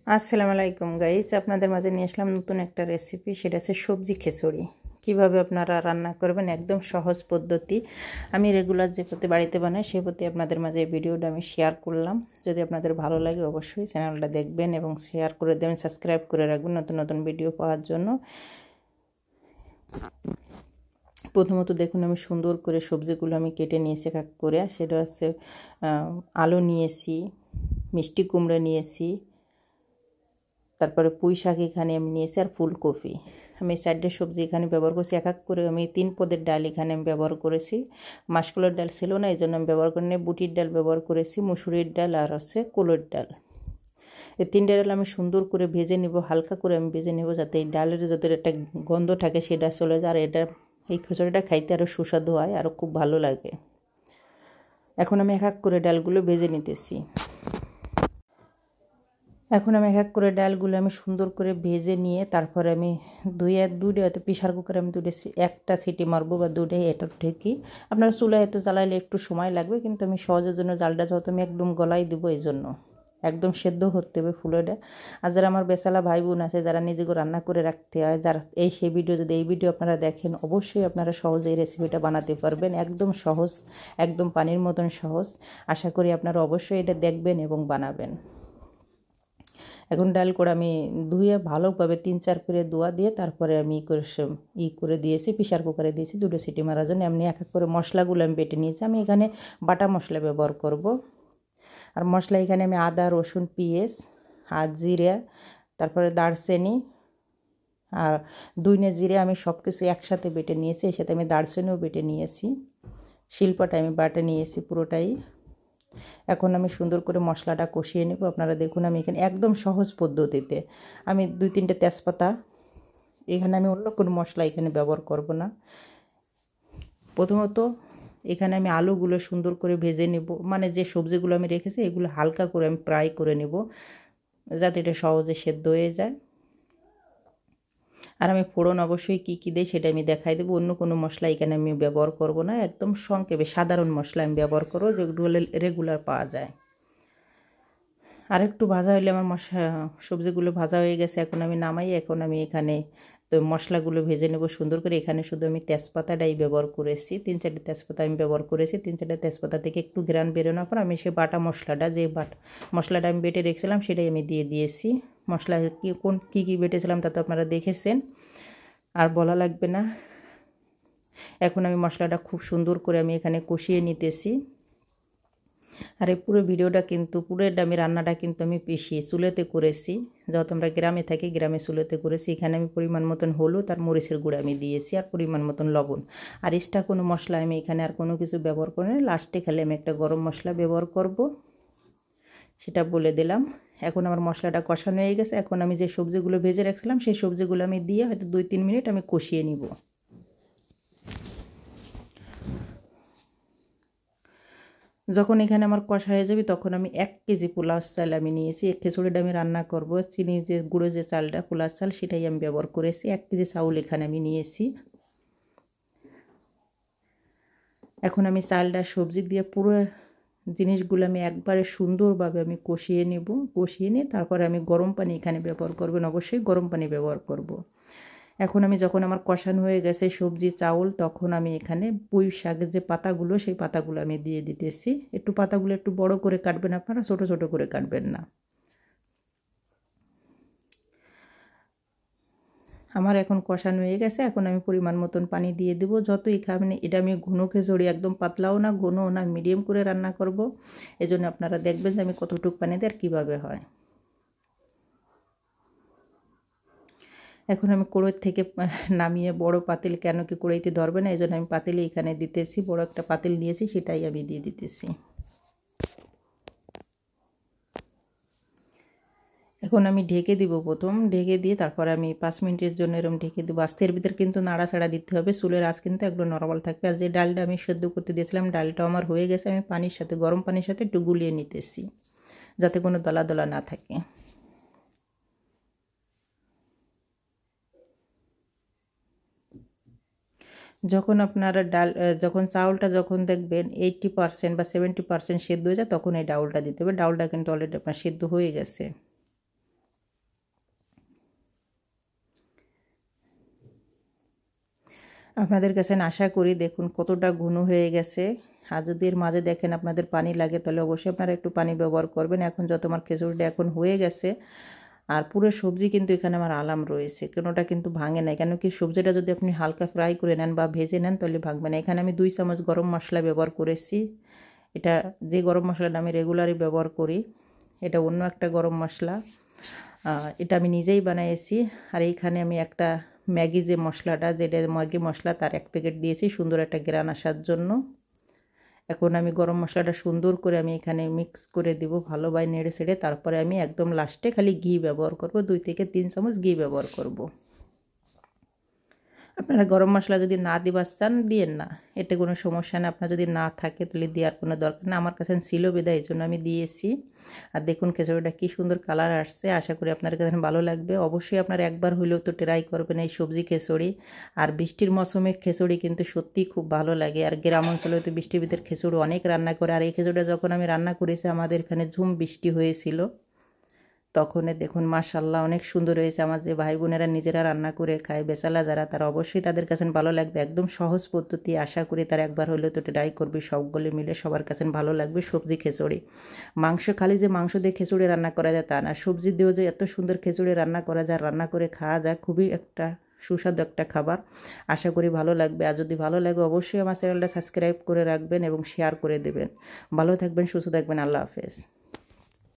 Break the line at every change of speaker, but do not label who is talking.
আসসালামু আলাইকুম গাইস, আপনাদের মাঝে নিয়ে আসলাম নতুন একটা রেসিপি। সেটা হচ্ছে সবজি খিচুড়ি। কিভাবে আপনারা রান্না করবেন, একদম সহজ পদ্ধতি। আমি রেগুলার যে পদ্ধতি বাড়িতে বানাই সেই পদ্ধতি আপনাদের মাঝে এই ভিডিওটা আমি শেয়ার করলাম। যদি আপনাদের ভালো লাগে অবশ্যই চ্যানেলটা দেখবেন এবং শেয়ার করে দেবেন, সাবস্ক্রাইব করে রাখবেন নতুন নতুন ভিডিও পাওয়ার জন্য। প্রথমত দেখুন, আমি সুন্দর করে সবজিগুলো আমি কেটে নিয়েছি এক এক করে। সেটা হচ্ছে আলু নিয়েছি, মিষ্টি কুমড়ো নিয়েছি, তারপরে পুঁই শাক এখানে আমি নিয়েছি, আর ফুলকপি। আমি 4টে সবজি এখানে ব্যবহার করছি। এক এক করে আমি 3 পদের ডাল এখানে আমি ব্যবহার করেছি। মাসকলাইর ডাল ছিল না, এই জন্য আমি ব্যবহার করিনি। বুটির ডাল ব্যবহার করেছি, মুসুরির ডাল, আর হচ্ছে কোলর ডাল। এই 3টে ডাল আমি সুন্দর করে ভেজে নেব, হালকা করে আমি ভেজে নেব, যাতে এই ডালের যাতে একটা গন্ধ থাকে সেটা চলে যায়, আর এটা এই খিচুড়িটা খাইতে আরও সুস্বাদু হয়, আরও খুব ভালো লাগে। এখন আমি এক এক করে ডালগুলো ভেজে নিতেছি। এখন আমি এক এক করে ডালগুলো আমি সুন্দর করে ভেজে নিয়ে তারপরে আমি দুইটা হয়তো প্রেশার কুকারে আমি একটা সিটি মারবো বা দুটোই, এটা ঠিকই। আপনারা চুলায় হয়তো জ্বালাইলে একটু সময় লাগবে, কিন্তু আমি সহজের জন্য জালটা যত আমি একদম গলাই দেবো, এই জন্য একদম সেদ্ধ হতে হবে ফুলটা। আর যারা আমার বেচালা ভাই বোন আছে, যারা নিজেকে রান্না করে রাখতে হয়, যারা সেই ভিডিও, যদি এই ভিডিও আপনারা দেখেন, অবশ্যই আপনারা সহজে এই রেসিপিটা বানাতে পারবেন। একদম সহজ, একদম পানির মতন সহজ। আশা করি আপনারা অবশ্যই এটা দেখবেন এবং বানাবেন। এখন ডাল করে আমি ধুয়ে ভালোভাবে 3-4 করে ধোয়া দিয়ে তারপরে আমি করে দিয়েছি, প্রেশার কুকারে দিয়েছি 2 সিটি মারার জন্য। এমনি এক এক করে মশলাগুলো আমি বেটে নিয়েছি। আমি এখানে বাটা মশলা ব্যবহার করব। আর মশলা এখানে আমি আদা, রসুন, পেঁয়াজ আর জিরা, তারপরে দারচিনি আর দুইনে জিরে আমি সব কিছু একসাথে বেটে নিয়েছি। এর সাথে আমি দারচিনিও বেটে নিয়েছি, শিলপাটা আমি বাটে নিয়েছি পুরোটাই। এখন আমি সুন্দর করে মশলাটা কষিয়ে নেব। আপনারা দেখুন, আমি এখানে একদম সহজ পদ্ধতিতে আমি 2-3টে তেজপাতা, এখানে আমি অন্য কোনো মশলা এখানে ব্যবহার করব না। প্রথমত এখানে আমি আলুগুলো সুন্দর করে ভেজে নেব, মানে যে সবজিগুলো আমি রেখেছি এগুলো হালকা করে আমি ফ্রাই করে নেব, যাতে এটা সহজে সেদ্ধ হয়ে যায়। আর আমি ফোড়ন অবশ্যই কী কী দেয় সেটা আমি দেখাই দেবো। অন্য কোনো মশলা এখানে আমি ব্যবহার করব না, একদম সংক্ষেপে সাধারণ মশলা আমি ব্যবহার করব, যেগুলো রেগুলার পাওয়া যায়। আর একটু ভাজা হইলে আমার সবজিগুলো ভাজা হয়ে গেছে। এখন আমি নামাই। এখন আমি এখানে তো মশলাগুলো ভেজে নেব সুন্দর করে। এখানে শুধু আমি তেজপাতাটাই ব্যবহার করেছি, 3-4টে তেজপাতা আমি ব্যবহার করেছি। 3-4টে তেজপাতা থেকে একটু ঘ্রাণ বেরোনোর পর আমি সেই বাটা মশলাটা, মশলাটা আমি বেটে রেখেছিলাম সেটাই আমি দিয়ে দিয়েছি। মশলা কী কী বেটেছিলাম তা তো আপনারা দেখেছেন, আর বলা লাগবে না। এখন আমি মশলাটা খুব সুন্দর করে আমি এখানে কষিয়ে নিতেছি। আর এই পুরো ভিডিওটা কিন্তু পুরোটা আমি রান্নাটা কিন্তু আমি চুলেতে করেছি। যত আমরা গ্রামে থাকি, গ্রামে চুলেতে করেছি। এখানে আমি পরিমাণ মতন হলুদ আর মরিচের গুঁড়া আমি দিয়েছি, আর পরিমাণ মতন লবণ। আর এক্সট্রা কোনো মশলা আমি এখানে আর কোনো কিছু ব্যবহার করি না। লাস্টে খালি আমি একটা গরম মশলা ব্যবহার করব, সেটা বলে দিলাম। এখন আমার মশলাটা কষানো হয়ে গেছে। এখন আমি যে সবজিগুলো ভেজে রাখছিলাম সেই সবজিগুলো আমি দিয়ে হয়তো 2-3 মিনিট আমি কষিয়ে নিব। যখন এখানে আমার কষা হয়ে যাবে তখন আমি 1 কেজি পোলাও চাল আমি নিয়েছি। এই খিচুড়িটা আমি রান্না করব, চিনি যে গুঁড়ো যে চালটা পোলাও চাল সেটাই আমি ব্যবহার করেছি। 1 কেজি চাউল এখানে আমি নিয়েছি। এখন আমি চালটা সবজি দিয়ে পুরো জিনিসগুলো আমি একবারে সুন্দরভাবে আমি কষিয়ে নেব। কষিয়ে নিয়ে তারপরে আমি গরম পানি এখানে ব্যবহার করবেন, অবশ্যই গরম পানি ব্যবহার করব। এখন আমি যখন আমার কষানো হয়ে গেছে সবজি চাউল, তখন আমি এখানে পুঁই শাকের যে পাতাগুলো সেই পাতাগুলো আমি দিয়ে দিতেছি। একটু পাতাগুলো একটু বড় করে কাটবেন আপনারা, ছোট ছোট করে কাটবেন না। আমার এখন কষানো হয়ে গেছে। এখন আমি পরিমাণ মতন পানি দিয়ে দেবো। যতই খাবেন, এটা আমি ঘন খিচুড়ি, একদম পাতলাও না ঘনও না, মিডিয়াম করে রান্না করব। এজন্য আপনারা দেখবেন যে আমি কতটুকু পানি দিই আর কীভাবে হয়। এখন আমি কড়াই থেকে নামিয়ে বড় পাতিল, কেন কি কড়াইতে ধরবে না, এই জন্য আমি পাতিলে এখানে দিতেছি। বড় একটা পাতিল দিয়েছি, সেটাই আমি দিয়ে দিতেছি। এখন আমি ঢেকে দিব। প্রথম ঢেকে দিয়ে তারপরে আমি 5 মিনিটের জন্য এরকম ঢেকে দেবো। আস্তের ভিতর কিন্তু নাড়াচাড়া দিতে হবে, চুলের আঁচ কিন্তু একদম নরমাল থাকবে। আর যে ডালটা আমি সেদ্ধ করতে দিয়েছিলাম, ডালটাও আমার হয়ে গেছে। আমি পানির সাথে, গরম পানির সাথে একটু গুলিয়ে নিতেছি, যাতে কোনো দলা দলা না থাকে। যখন আপনারা যখন চাউলটা যখন দেখবেন 80% বা 70% সেদ্ধ হয়ে যায়, তখন এই ডাউলটা দিতে হবে। ডাউলটা কিন্তু অলরেডি আপনার সেদ্ধ হয়ে গেছে। আপনাদের কাছে আশা করি দেখুন কতটা ঘন হয়ে গেছে। আর যদি এর মাঝে দেখেন আপনাদের পানি লাগে তাহলে অবশ্যই আপনারা একটু পানি ব্যবহার করবেন। এখন যত আমার খিচুড়িটা এখন হয়ে গেছে, আর পুরো সবজি কিন্তু এখানে আমার আলাম রয়েছে, কোনোটা কিন্তু ভাঙে নাই। কেন কি সবজিটা যদি আপনি হালকা ফ্রাই করে নেন বা ভেজে নেন তাহলে ভাঙবে না। এখানে আমি 2 চামচ গরম মশলা ব্যবহার করেছি। এটা যে গরম মশলাটা আমি রেগুলারই ব্যবহার করি, এটা অন্য একটা গরম মশলা, এটা আমি নিজেই বানিয়েছি। আর এইখানে আমি একটা ম্যাগি যে মশলাটা, যেটা ম্যাগি মশলা, তার 1 প্যাকেট দিয়েছি সুন্দর একটা ঘ্রাণ আসার জন্য। এখন আমি গরম মশলাটা সুন্দর করে আমি এখানে মিক্স করে দিব ভালোভাবে নেড়ে ছেড়ে। তারপরে আমি একদম লাস্টে খালি ঘি ব্যবহার করব, 2 থেকে 3 চামচ ঘি ব্যবহার করব। আপনারা গরম মশলা যদি না দিবার চান দিয়েন না, এতে কোনো সমস্যা না। আপনার যদি না থাকে তাহলে দেওয়ার কোনো দরকার না। আমার কাছে ছিল বিধায় এই জন্য আমি দিয়েছি। আর দেখুন খিচুড়িটা কী সুন্দর কালার আসছে। আশা করি আপনার কাছে ভালো লাগবে। অবশ্যই আপনারা একবার হইলেও তো ট্রাই করবেন এই সবজি খিচুড়ি। আর বৃষ্টির মৌসুমে খিচুড়ি কিন্তু সত্যিই খুব ভালো লাগে। আর গ্রাম অঞ্চলে তো বৃষ্টির ভিতরে খিচুড়ি অনেক রান্না করে। আর এই খিচুড়িটা যখন আমি রান্না করেছি আমাদের এখানে ঝুম বৃষ্টি হয়েছিল, তখন দেখুন মাশাআল্লাহ অনেক সুন্দর হয়েছে। আমার যে ভাই বোনেরা নিজেরা রান্না করে খায়, বেচালা যারা, তারা অবশ্যই তাদের কাছে ভালো লাগবে। একদম সহজ পদ্ধতি, আশা করি তারা একবার হলেও তো ট্রাই করবে। সবগুলো মিলে সবার কাছে ভালো লাগবে সবজি খিচুড়ি। মাংস খালি যে মাংস দিয়ে খিচুড়ি রান্না করা যায় তা না, সবজি দিয়েও যে এত সুন্দর খিচুড়ি রান্না করা যায়, রান্না করে খাওয়া যায়, খুবই একটা সুস্বাদু একটা খাবার। আশা করি ভালো লাগবে। আর যদি ভালো লাগে অবশ্যই আমার চ্যানেলটা সাবস্ক্রাইব করে রাখবেন এবং শেয়ার করে দেবেন। ভালো থাকবেন, সুস্থ থাকবেন। আল্লাহ হাফেজ।